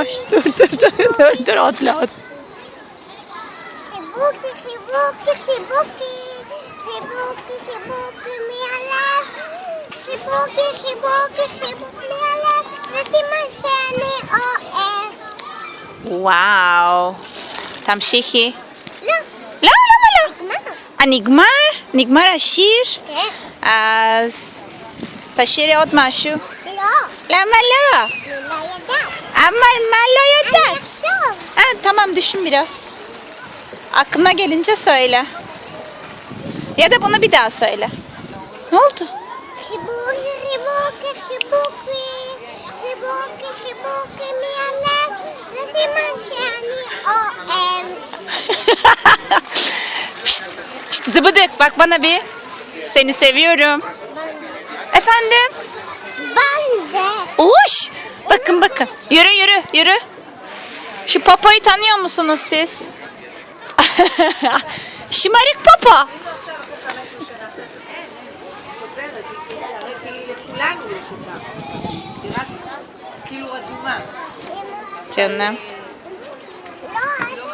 yavaş. Dur atla at. Hibuki, hibuki, hibuki. Hibuki, hibuki, mialer. Hibuki, hibuki, hibuki, mialer. Nasima shani o Wow. תמשיכי. לא. לא, למה לא? נגמר. נגמר השיר? כן. אז תשאירי עוד משהו. לא. למה לא? לא יודעת. Ama ben lo אני יודעת. אחשוב. Ha, tamam düşün biraz. Aklına gelince söyle. Ya da bunu bir daha söyle. Ne oldu? חיבוקי, חיבוקי, חיבוקי. חיבוקי, חיבוקי, מיאלב. זה סימן שאני אוהב. Pişt, pişt, zıbıdık bak bana bir. Seni seviyorum. Efendim? Ben de. Uş! Bakın bakın. Yürü. Şu Popo'yu tanıyor musunuz siz? Şımarık Popo. כולנו יש אותה. כאילו אדומה. Canım.